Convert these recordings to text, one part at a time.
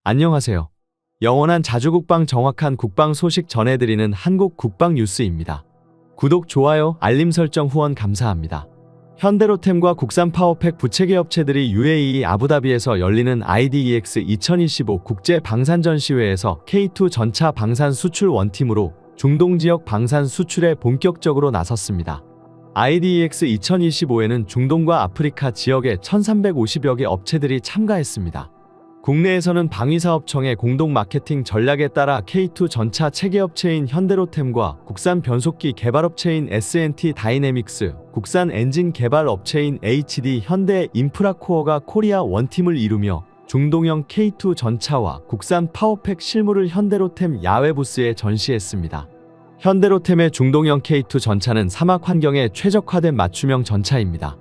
안녕하세요. 영원한 자주국방 정확한 국방 소식 전해드리는 한국 국방 뉴스입니다. 구독, 좋아요, 알림 설정 후원 감사합니다. 현대로템과 국산 파워팩 부체계 업체들이 UAE 아부다비에서 열리는 IDEX 2025 국제 방산 전시회에서 K2 전차 방산 수출 원팀으로 중동 지역 방산 수출에 본격적으로 나섰습니다. IDEX 2025에는 중동과 아프리카 지역의 1,350여 개 업체들이 참가했습니다. 국내에서는 방위사업청의 공동 마케팅 전략에 따라 K2 전차 체계업체인 현대로템과 국산 변속기 개발업체인 S&T 다이내믹스, 국산 엔진 개발업체인 HD 현대 인프라코어가 코리아 원팀을 이루며 중동형 K2 전차와 국산 파워팩 실물을 현대로템 야외 부스에 전시했습니다. 현대로템의 중동형 K2 전차는 사막 환경에 최적화된 맞춤형 전차입니다.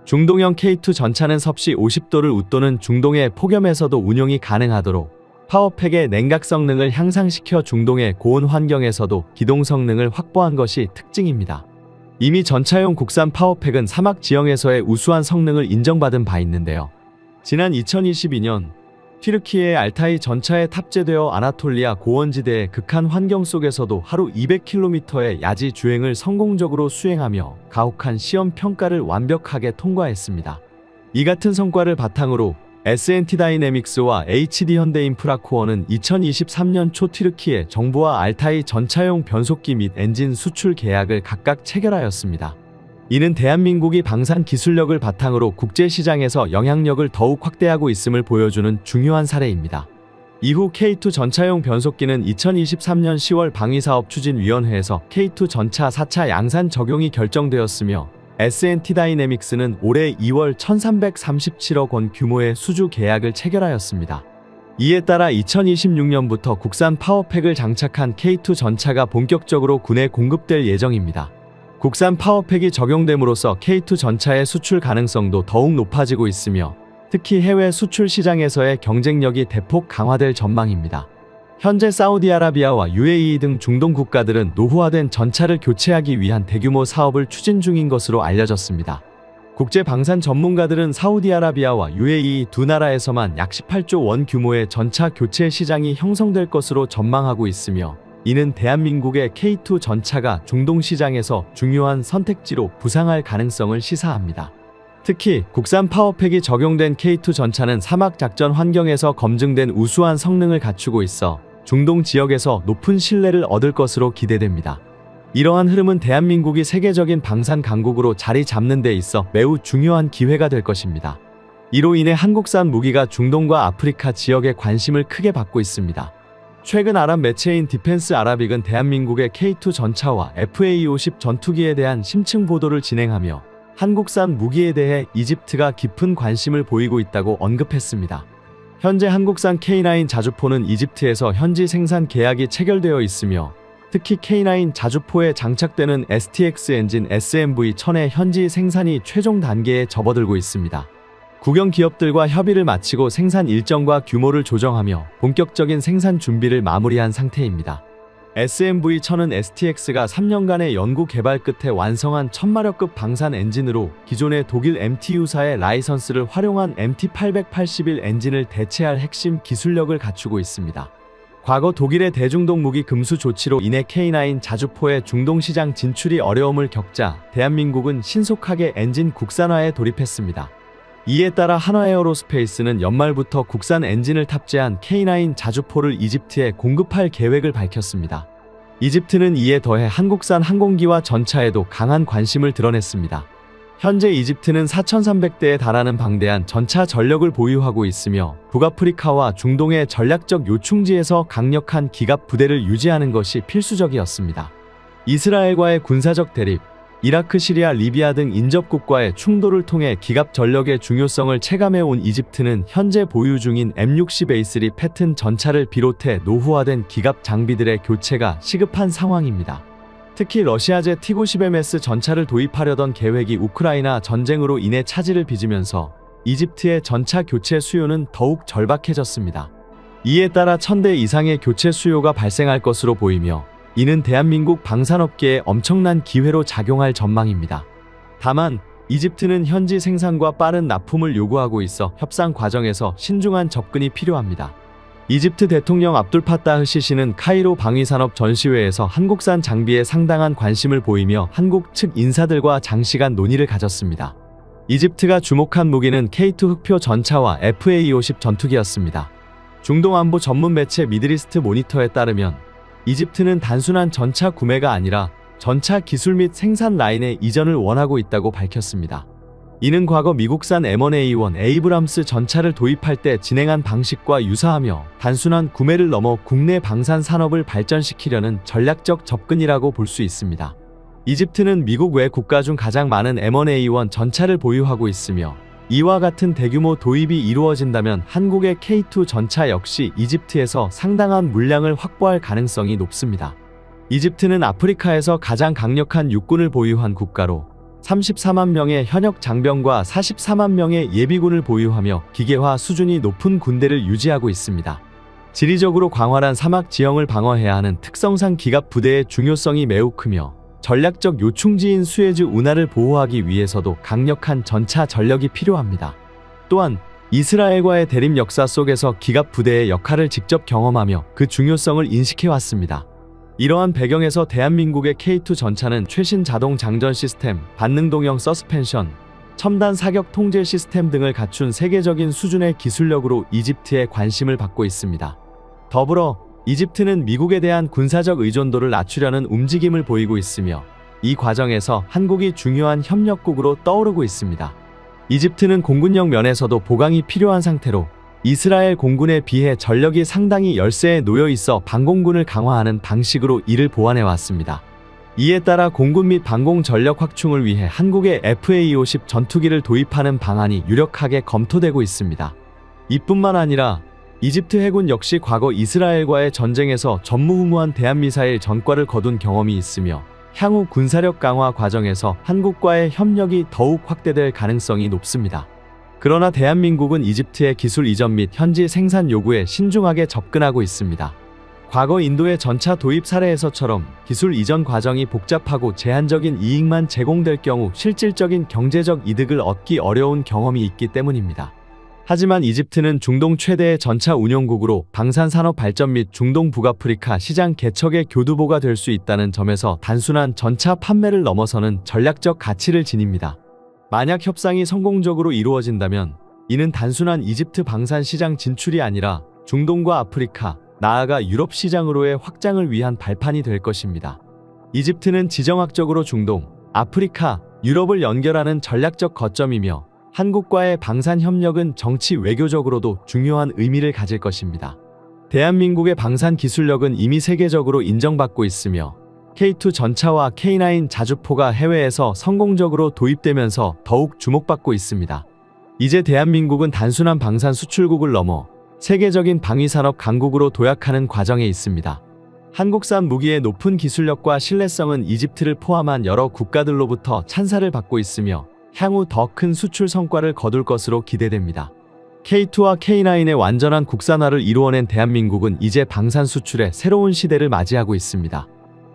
중동형 K2 전차는 섭씨 50도를 웃도는 중동의 폭염에서도 운용이 가능하도록 파워팩의 냉각 성능을 향상시켜 중동의 고온 환경에서도 기동 성능을 확보한 것이 특징입니다. 이미 전차용 국산 파워팩은 사막 지형에서의 우수한 성능을 인정받은 바 있는데요. 지난 2022년 튀르키예의 알타이 전차에 탑재되어 아나톨리아 고원지대의 극한 환경 속에서도 하루 200km의 야지 주행을 성공적으로 수행하며 가혹한 시험 평가를 완벽하게 통과했습니다. 이 같은 성과를 바탕으로 S&T 다이내믹스와 HD 현대인프라코어는 2023년 초 튀르키예 정부와 알타이 전차용 변속기 및 엔진 수출 계약을 각각 체결하였습니다. 이는 대한민국이 방산 기술력을 바탕으로 국제시장에서 영향력을 더욱 확대하고 있음을 보여주는 중요한 사례입니다. 이후 K2 전차용 변속기는 2023년 10월 방위사업추진위원회에서 K2 전차 4차 양산 적용이 결정되었으며 S&T 다이내믹스는 올해 2월 1,337억 원 규모의 수주 계약을 체결하였습니다. 이에 따라 2026년부터 국산 파워팩을 장착한 K2 전차가 본격적으로 군에 공급될 예정입니다. 국산 파워팩이 적용됨으로써 K2 전차의 수출 가능성도 더욱 높아지고 있으며 특히 해외 수출 시장에서의 경쟁력이 대폭 강화될 전망입니다. 현재 사우디아라비아와 UAE 등 중동 국가들은 노후화된 전차를 교체하기 위한 대규모 사업을 추진 중인 것으로 알려졌습니다. 국제 방산 전문가들은 사우디아라비아와 UAE 두 나라에서만 약 18조 원 규모의 전차 교체 시장이 형성될 것으로 전망하고 있으며 이는 대한민국의 K2 전차가 중동 시장에서 중요한 선택지로 부상할 가능성을 시사합니다. 특히 국산 파워팩이 적용된 K2 전차는 사막 작전 환경에서 검증된 우수한 성능을 갖추고 있어 중동 지역에서 높은 신뢰를 얻을 것으로 기대됩니다. 이러한 흐름은 대한민국이 세계적인 방산 강국으로 자리 잡는 데 있어 매우 중요한 기회가 될 것입니다. 이로 인해 한국산 무기가 중동과 아프리카 지역에 관심을 크게 받고 있습니다. 최근 아랍 매체인 디펜스 아라빅은 대한민국의 K2 전차와 FA-50 전투기에 대한 심층 보도를 진행하며 한국산 무기에 대해 이집트가 깊은 관심을 보이고 있다고 언급했습니다. 현재 한국산 K9 자주포는 이집트에서 현지 생산 계약이 체결되어 있으며 특히 K9 자주포에 장착되는 STX 엔진 SMV-1000의 현지 생산이 최종 단계에 접어들고 있습니다. 국영 기업들과 협의를 마치고 생산 일정과 규모를 조정하며 본격적인 생산 준비를 마무리한 상태입니다. SMV-1000은 STX가 3년간의 연구 개발 끝에 완성한 1000마력급 방산 엔진으로 기존의 독일 MTU사의 라이선스를 활용한 MT881 엔진을 대체할 핵심 기술력을 갖추고 있습니다. 과거 독일의 대중동 무기 금수 조치로 인해 K9 자주포의 중동 시장 진출이 어려움을 겪자 대한민국은 신속하게 엔진 국산화에 돌입했습니다. 이에 따라 한화에어로스페이스는 연말부터 국산 엔진을 탑재한 K9 자주포를 이집트에 공급할 계획을 밝혔습니다. 이집트는 이에 더해 한국산 항공기와 전차에도 강한 관심을 드러냈습니다. 현재 이집트는 4,300대에 달하는 방대한 전차 전력을 보유하고 있으며 북아프리카와 중동의 전략적 요충지에서 강력한 기갑 부대를 유지하는 것이 필수적이었습니다. 이스라엘과의 군사적 대립, 이라크, 시리아, 리비아 등 인접국과의 충돌을 통해 기갑 전력의 중요성을 체감해온 이집트는 현재 보유 중인 M60A3 패튼 전차를 비롯해 노후화된 기갑 장비들의 교체가 시급한 상황입니다. 특히 러시아제 T-90MS 전차를 도입하려던 계획이 우크라이나 전쟁으로 인해 차질을 빚으면서 이집트의 전차 교체 수요는 더욱 절박해졌습니다. 이에 따라 1000대 이상의 교체 수요가 발생할 것으로 보이며 이는 대한민국 방산업계에 엄청난 기회로 작용할 전망입니다. 다만 이집트는 현지 생산과 빠른 납품을 요구하고 있어 협상 과정에서 신중한 접근이 필요합니다. 이집트 대통령 압둘파타흐 시시는 카이로 방위산업 전시회에서 한국산 장비에 상당한 관심을 보이며 한국 측 인사들과 장시간 논의를 가졌습니다. 이집트가 주목한 무기는 K2 흑표 전차와 FA-50 전투기였습니다. 중동 안보 전문 매체 미드리스트 모니터에 따르면 이집트는 단순한 전차 구매가 아니라 전차 기술 및 생산 라인의 이전을 원하고 있다고 밝혔습니다. 이는 과거 미국산 M1A1 에이브람스 전차를 도입할 때 진행한 방식과 유사하며 단순한 구매를 넘어 국내 방산 산업을 발전시키려는 전략적 접근이라고 볼 수 있습니다. 이집트는 미국 외 국가 중 가장 많은 M1A1 전차를 보유하고 있으며 이와 같은 대규모 도입이 이루어진다면 한국의 K2 전차 역시 이집트에서 상당한 물량을 확보할 가능성이 높습니다. 이집트는 아프리카에서 가장 강력한 육군을 보유한 국가로 34만 명의 현역 장병과 44만 명의 예비군을 보유하며 기계화 수준이 높은 군대를 유지하고 있습니다. 지리적으로 광활한 사막 지형을 방어해야 하는 특성상 기갑 부대의 중요성이 매우 크며 전략적 요충지인 수에즈 운하를 보호하기 위해서도 강력한 전차 전력이 필요합니다. 또한 이스라엘과의 대립 역사 속에서 기갑 부대의 역할을 직접 경험하며 그 중요성을 인식해왔습니다. 이러한 배경에서 대한민국의 K2 전차는 최신 자동 장전 시스템, 반능동형 서스펜션, 첨단 사격 통제 시스템 등을 갖춘 세계적인 수준의 기술력으로 이집트의 관심을 받고 있습니다. 더불어 이집트는 미국에 대한 군사적 의존도를 낮추려는 움직임을 보이고 있으며 이 과정에서 한국이 중요한 협력국으로 떠오르고 있습니다. 이집트는 공군력 면에서도 보강이 필요한 상태로 이스라엘 공군에 비해 전력이 상당히 열세에 놓여 있어 방공군을 강화하는 방식으로 이를 보완해 왔습니다. 이에 따라 공군 및 방공 전력 확충을 위해 한국의 FA-50 전투기를 도입하는 방안이 유력하게 검토되고 있습니다. 이뿐만 아니라 이집트 해군 역시 과거 이스라엘과의 전쟁에서 전무후무한 대한미사일 전과를 거둔 경험이 있으며 향후 군사력 강화 과정에서 한국과의 협력이 더욱 확대될 가능성이 높습니다. 그러나 대한민국은 이집트의 기술 이전 및 현지 생산 요구에 신중하게 접근하고 있습니다. 과거 인도의 전차 도입 사례에서처럼 기술 이전 과정이 복잡하고 제한적인 이익만 제공될 경우 실질적인 경제적 이득을 얻기 어려운 경험이 있기 때문입니다. 하지만 이집트는 중동 최대의 전차 운용국으로 방산산업 발전 및 중동 북아프리카 시장 개척의 교두보가 될 수 있다는 점에서 단순한 전차 판매를 넘어서는 전략적 가치를 지닙니다. 만약 협상이 성공적으로 이루어진다면 이는 단순한 이집트 방산 시장 진출이 아니라 중동과 아프리카, 나아가 유럽 시장으로의 확장을 위한 발판이 될 것입니다. 이집트는 지정학적으로 중동, 아프리카, 유럽을 연결하는 전략적 거점이며 한국과의 방산 협력은 정치 외교적으로도 중요한 의미를 가질 것입니다. 대한민국의 방산 기술력은 이미 세계적으로 인정받고 있으며 K2 전차와 K9 자주포가 해외에서 성공적으로 도입되면서 더욱 주목받고 있습니다. 이제 대한민국은 단순한 방산 수출국을 넘어 세계적인 방위산업 강국으로 도약하는 과정에 있습니다. 한국산 무기의 높은 기술력과 신뢰성은 이집트를 포함한 여러 국가들로부터 찬사를 받고 있으며 향후 더 큰 수출 성과를 거둘 것으로 기대됩니다. K2와 K9의 완전한 국산화를 이루어낸 대한민국은 이제 방산 수출의 새로운 시대를 맞이하고 있습니다.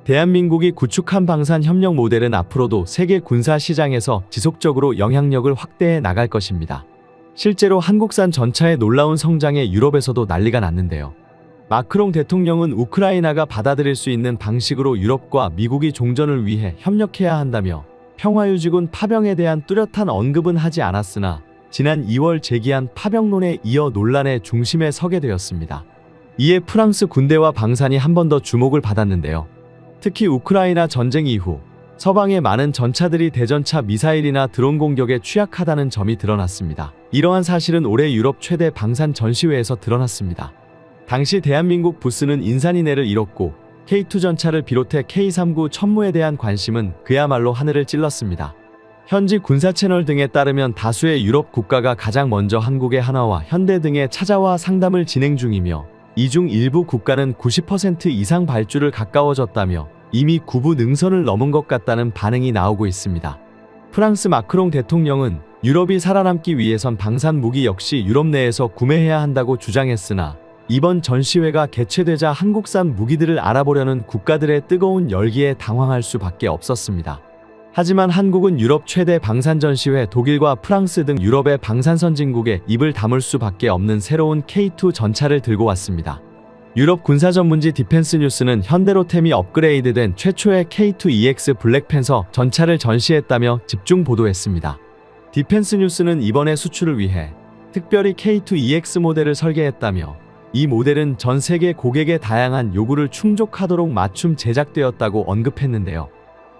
대한민국이 구축한 방산 협력 모델은 앞으로도 세계 군사 시장에서 지속적으로 영향력을 확대해 나갈 것입니다. 실제로 한국산 전차의 놀라운 성장에 유럽에서도 난리가 났는데요. 마크롱 대통령은 우크라이나가 받아들일 수 있는 방식으로 유럽과 미국이 종전을 위해 협력해야 한다며 평화유지군 파병에 대한 뚜렷한 언급은 하지 않았으나 지난 2월 제기한 파병론에 이어 논란의 중심에 서게 되었습니다. 이에 프랑스 군대와 방산이 한 번 더 주목을 받았는데요. 특히 우크라이나 전쟁 이후 서방의 많은 전차들이 대전차 미사일이나 드론 공격에 취약하다는 점이 드러났습니다. 이러한 사실은 올해 유럽 최대 방산 전시회에서 드러났습니다. 당시 대한민국 부스는 인산인해를 잃었고 K2 전차를 비롯해 K39 천무에 대한 관심은 그야말로 하늘을 찔렀습니다. 현지 군사 채널 등에 따르면 다수의 유럽 국가가 가장 먼저 한국의 한화와 현대 등에 찾아와 상담을 진행 중이며 이 중 일부 국가는 90% 이상 발주를 가까워졌다며 이미 구부 능선을 넘은 것 같다는 반응이 나오고 있습니다. 프랑스 마크롱 대통령은 유럽이 살아남기 위해선 방산 무기 역시 유럽 내에서 구매해야 한다고 주장했으나 이번 전시회가 개최되자 한국산 무기들을 알아보려는 국가들의 뜨거운 열기에 당황할 수밖에 없었습니다. 하지만 한국은 유럽 최대 방산 전시회 독일과 프랑스 등 유럽의 방산 선진국에 입을 다물 수밖에 없는 새로운 K2 전차를 들고 왔습니다. 유럽 군사 전문지 디펜스 뉴스는 현대로템이 업그레이드된 최초의 K2EX 블랙팬서 전차를 전시했다며 집중 보도했습니다. 디펜스 뉴스는 이번에 수출을 위해 특별히 K2EX 모델을 설계했다며 이 모델은 전 세계 고객의 다양한 요구를 충족하도록 맞춤 제작되었다고 언급했는데요.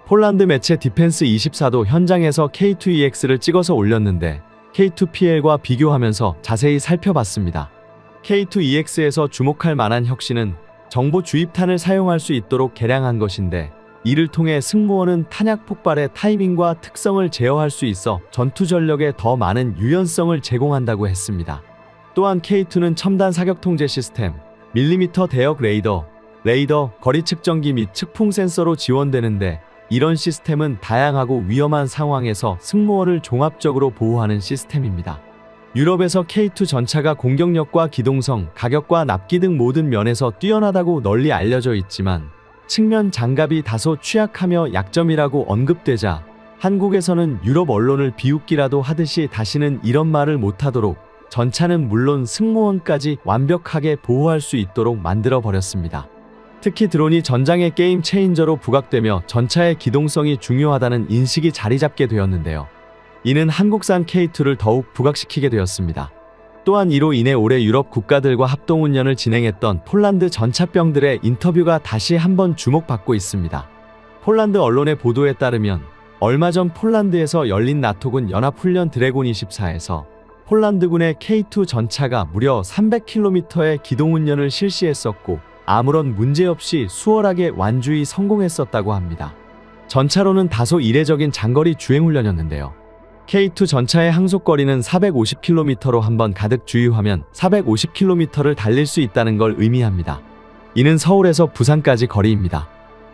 폴란드 매체 디펜스24도 현장에서 K2EX를 찍어서 올렸는데 K2PL과 비교하면서 자세히 살펴봤습니다. K2EX에서 주목할 만한 혁신은 정보 주입탄을 사용할 수 있도록 개량한 것인데, 이를 통해 승무원은 탄약 폭발의 타이밍과 특성을 제어할 수 있어 전투 전력에 더 많은 유연성을 제공한다고 했습니다. 또한 K2는 첨단 사격 통제 시스템, 밀리미터 대역 레이더, 거리 측정기 및 측풍 센서로 지원되는데, 이런 시스템은 다양하고 위험한 상황에서 승무원을 종합적으로 보호하는 시스템입니다. 유럽에서 K2 전차가 공격력과 기동성, 가격과 납기 등 모든 면에서 뛰어나다고 널리 알려져 있지만 측면 장갑이 다소 취약하며 약점이라고 언급되자 한국에서는 유럽 언론을 비웃기라도 하듯이 다시는 이런 말을 못하도록 전차는 물론 승무원까지 완벽하게 보호할 수 있도록 만들어버렸습니다. 특히 드론이 전장의 게임 체인저로 부각되며 전차의 기동성이 중요하다는 인식이 자리잡게 되었는데요. 이는 한국산 K2를 더욱 부각시키게 되었습니다. 또한 이로 인해 올해 유럽 국가들과 합동훈련을 진행했던 폴란드 전차병들의 인터뷰가 다시 한번 주목받고 있습니다. 폴란드 언론의 보도에 따르면 얼마 전 폴란드에서 열린 나토군 연합훈련 드래곤 24에서 폴란드군의 K2 전차가 무려 300km의 기동훈련을 실시했었고 아무런 문제없이 수월하게 완주히 성공했었다고 합니다. 전차로는 다소 이례적인 장거리 주행훈련이었는데요. K2 전차의 항속거리는 450km로 한번 가득 주유하면 450km를 달릴 수 있다는 걸 의미합니다. 이는 서울에서 부산까지 거리입니다.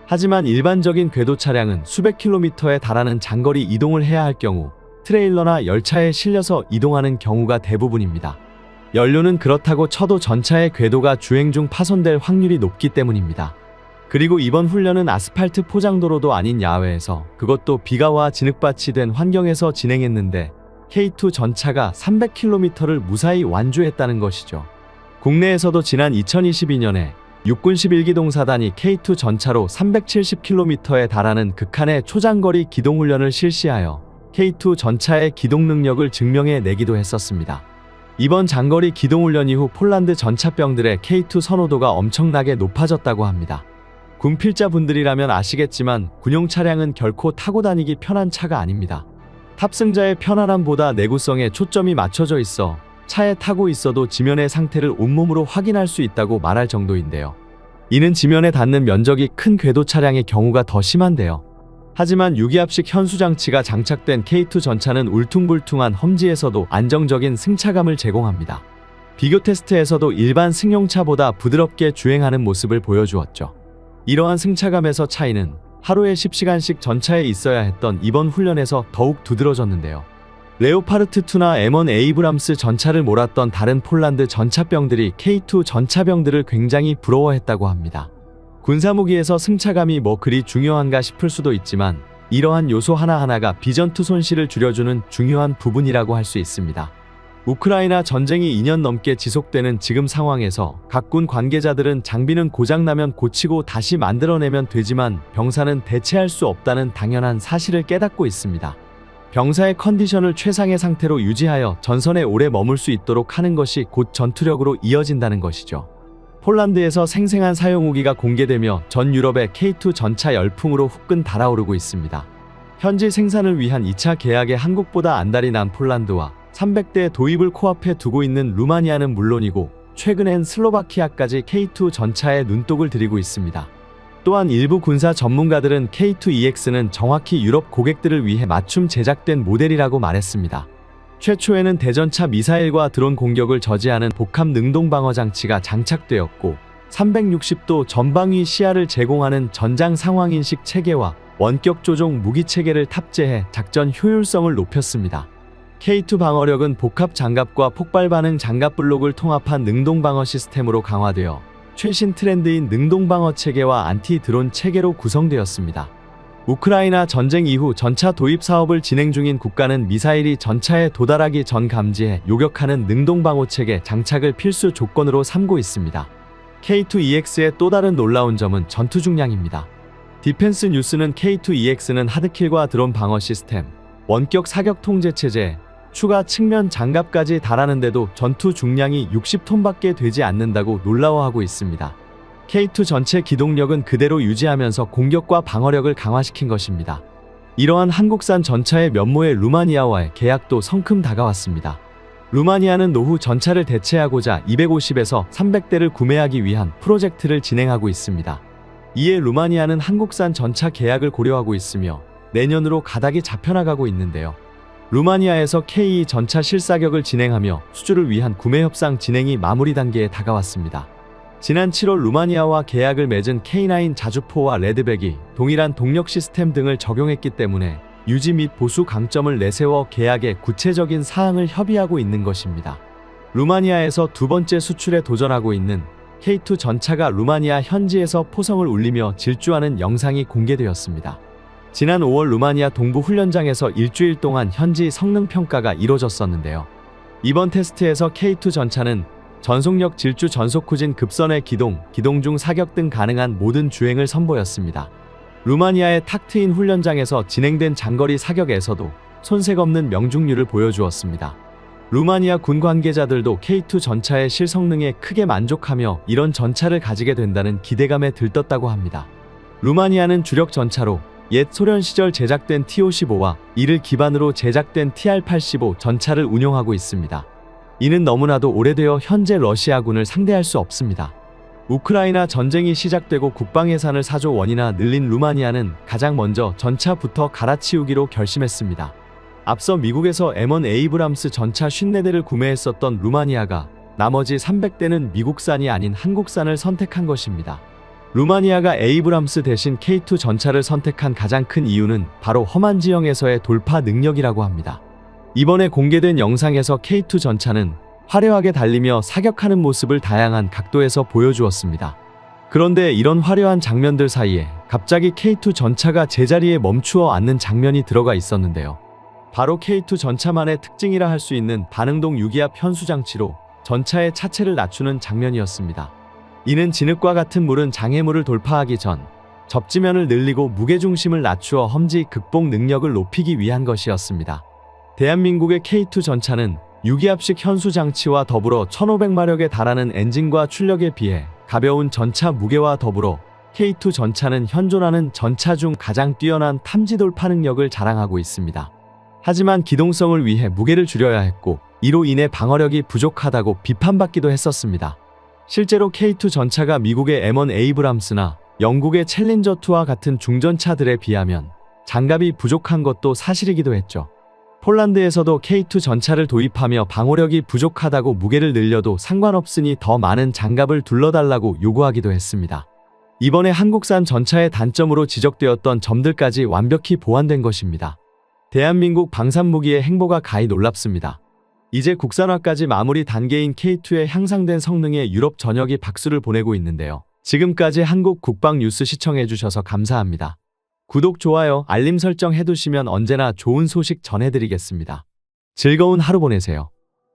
하지만 일반적인 궤도 차량은 수백 킬로미터에 달하는 장거리 이동을 해야 할 경우 트레일러나 열차에 실려서 이동하는 경우가 대부분입니다. 연료는 그렇다고 쳐도 전차의 궤도가 주행 중 파손될 확률이 높기 때문입니다. 그리고 이번 훈련은 아스팔트 포장도로도 아닌 야외에서, 그것도 비가 와 진흙밭이 된 환경에서 진행했는데 K2 전차가 300km를 무사히 완주했다는 것이죠. 국내에서도 지난 2022년에 육군 11기동사단이 K2 전차로 370km에 달하는 극한의 초장거리 기동훈련을 실시하여 K2 전차의 기동 능력을 증명해 내기도 했었습니다. 이번 장거리 기동훈련 이후 폴란드 전차병들의 K2 선호도가 엄청나게 높아졌다고 합니다. 군필자분들이라면 아시겠지만 군용 차량은 결코 타고 다니기 편한 차가 아닙니다. 탑승자의 편안함보다 내구성에 초점이 맞춰져 있어 차에 타고 있어도 지면의 상태를 온몸으로 확인할 수 있다고 말할 정도인데요. 이는 지면에 닿는 면적이 큰 궤도 차량의 경우가 더 심한데요. 하지만 유기압식 현수장치가 장착된 K2 전차는 울퉁불퉁한 험지에서도 안정적인 승차감을 제공합니다. 비교 테스트에서도 일반 승용차보다 부드럽게 주행하는 모습을 보여주었죠. 이러한 승차감에서 차이는 하루에 10시간씩 전차에 있어야 했던 이번 훈련에서 더욱 두드러졌는데요. 레오파르트2나 M1 에이브람스 전차를 몰았던 다른 폴란드 전차병들이 K2 전차병들을 굉장히 부러워했다고 합니다. 군사무기에서 승차감이 뭐 그리 중요한가 싶을 수도 있지만 이러한 요소 하나하나가 비전투 손실을 줄여주는 중요한 부분이라고 할 수 있습니다. 우크라이나 전쟁이 2년 넘게 지속되는 지금 상황에서 각 군 관계자들은 장비는 고장나면 고치고 다시 만들어내면 되지만 병사는 대체할 수 없다는 당연한 사실을 깨닫고 있습니다. 병사의 컨디션을 최상의 상태로 유지하여 전선에 오래 머물 수 있도록 하는 것이 곧 전투력으로 이어진다는 것이죠. 폴란드에서 생생한 사용 후기가 공개되며 전 유럽의 K2 전차 열풍으로 후끈 달아오르고 있습니다. 현지 생산을 위한 2차 계약에 한국보다 안달이 난 폴란드와 300대 도입을 코앞에 두고 있는 루마니아는 물론이고 최근엔 슬로바키아까지 K2 전차에 눈독을 들이고 있습니다. 또한 일부 군사 전문가들은 K2EX는 정확히 유럽 고객들을 위해 맞춤 제작된 모델이라고 말했습니다. 최초에는 대전차 미사일과 드론 공격을 저지하는 복합 능동방어 장치가 장착되었고 360도 전방위 시야를 제공하는 전장 상황인식 체계와 원격 조종 무기 체계를 탑재해 작전 효율성을 높였습니다. K2 방어력은 복합 장갑과 폭발 반응 장갑 블록을 통합한 능동방어 시스템으로 강화되어 최신 트렌드인 능동방어 체계와 안티 드론 체계로 구성되었습니다. 우크라이나 전쟁 이후 전차 도입 사업을 진행 중인 국가는 미사일이 전차에 도달하기 전 감지해 요격하는 능동방호체계 장착을 필수 조건으로 삼고 있습니다. K2EX의 또 다른 놀라운 점은 전투 중량입니다. 디펜스 뉴스는 K2EX는 하드킬과 드론 방어 시스템, 원격 사격 통제 체제, 추가 측면 장갑까지 달하는데도 전투 중량이 60톤밖에 되지 않는다고 놀라워하고 있습니다. K2 전체 기동력은 그대로 유지하면서 공격과 방어력을 강화시킨 것입니다. 이러한 한국산 전차의 면모의 루마니아와의 계약도 성큼 다가왔습니다. 루마니아는 노후 전차를 대체하고자 250에서 300대를 구매하기 위한 프로젝트를 진행하고 있습니다. 이에 루마니아는 한국산 전차 계약을 고려하고 있으며 내년으로 가닥이 잡혀나가고 있는데요. 루마니아에서 K2 전차 실사격을 진행하며 수주를 위한 구매 협상 진행이 마무리 단계에 다가왔습니다. 지난 7월 루마니아와 계약을 맺은 K9 자주포와 레드백이 동일한 동력 시스템 등을 적용했기 때문에 유지 및 보수 강점을 내세워 계약의 구체적인 사항을 협의하고 있는 것입니다. 루마니아에서 두 번째 수출에 도전하고 있는 K2 전차가 루마니아 현지에서 포성을 울리며 질주하는 영상이 공개되었습니다. 지난 5월 루마니아 동부 훈련장에서 일주일 동안 현지 성능 평가가 이뤄졌었는데요. 이번 테스트에서 K2 전차는 전속력 질주 전속 후진 급선의 기동 중 사격 등 가능한 모든 주행을 선보였습니다. 루마니아의 탁 트인 훈련장에서 진행된 장거리 사격에서도 손색 없는 명중률을 보여주었습니다. 루마니아 군 관계자들도 K2 전차의 실성능에 크게 만족하며 이런 전차를 가지게 된다는 기대감에 들떴다고 합니다. 루마니아는 주력 전차로 옛 소련 시절 제작된 T-55와 이를 기반으로 제작된 TR-85 전차를 운용하고 있습니다. 이는 너무나도 오래되어 현재 러시아군을 상대할 수 없습니다. 우크라이나 전쟁이 시작되고 국방 예산을 4조 원이나 늘린 루마니아는 가장 먼저 전차부터 갈아치우기로 결심했습니다. 앞서 미국에서 M1 에이브람스 전차 54대를 구매했었던 루마니아가 나머지 300대는 미국산이 아닌 한국산을 선택한 것입니다. 루마니아가 에이브람스 대신 K2 전차를 선택한 가장 큰 이유는 바로 험한 지형에서의 돌파 능력이라고 합니다. 이번에 공개된 영상에서 K2 전차는 화려하게 달리며 사격하는 모습을 다양한 각도에서 보여주었습니다. 그런데 이런 화려한 장면들 사이에 갑자기 K2 전차가 제자리에 멈추어 앉는 장면이 들어가 있었는데요. 바로 K2 전차만의 특징이라 할 수 있는 반응동 유기압 현수 장치로 전차의 차체를 낮추는 장면이었습니다. 이는 진흙과 같은 물은 장애물을 돌파하기 전 접지면을 늘리고 무게중심을 낮추어 험지 극복 능력을 높이기 위한 것이었습니다. 대한민국의 K2 전차는 유기압식 현수 장치와 더불어 1500마력에 달하는 엔진과 출력에 비해 가벼운 전차 무게와 더불어 K2 전차는 현존하는 전차 중 가장 뛰어난 탐지 돌파 능력을 자랑하고 있습니다. 하지만 기동성을 위해 무게를 줄여야 했고 이로 인해 방어력이 부족하다고 비판받기도 했었습니다. 실제로 K2 전차가 미국의 M1 에이브람스나 영국의 챌린저2와 같은 중전차들에 비하면 장갑이 부족한 것도 사실이기도 했죠. 폴란드에서도 K2 전차를 도입하며 방호력이 부족하다고 무게를 늘려도 상관없으니 더 많은 장갑을 둘러달라고 요구하기도 했습니다. 이번에 한국산 전차의 단점으로 지적되었던 점들까지 완벽히 보완된 것입니다. 대한민국 방산무기의 행보가 가히 놀랍습니다. 이제 국산화까지 마무리 단계인 K2의 향상된 성능에 유럽 전역이 박수를 보내고 있는데요. 지금까지 한국 국방 뉴스 시청해주셔서 감사합니다. 구독, 좋아요, 알림 설정 해두시면 언제나 좋은 소식 전해드리겠습니다. 즐거운 하루 보내세요.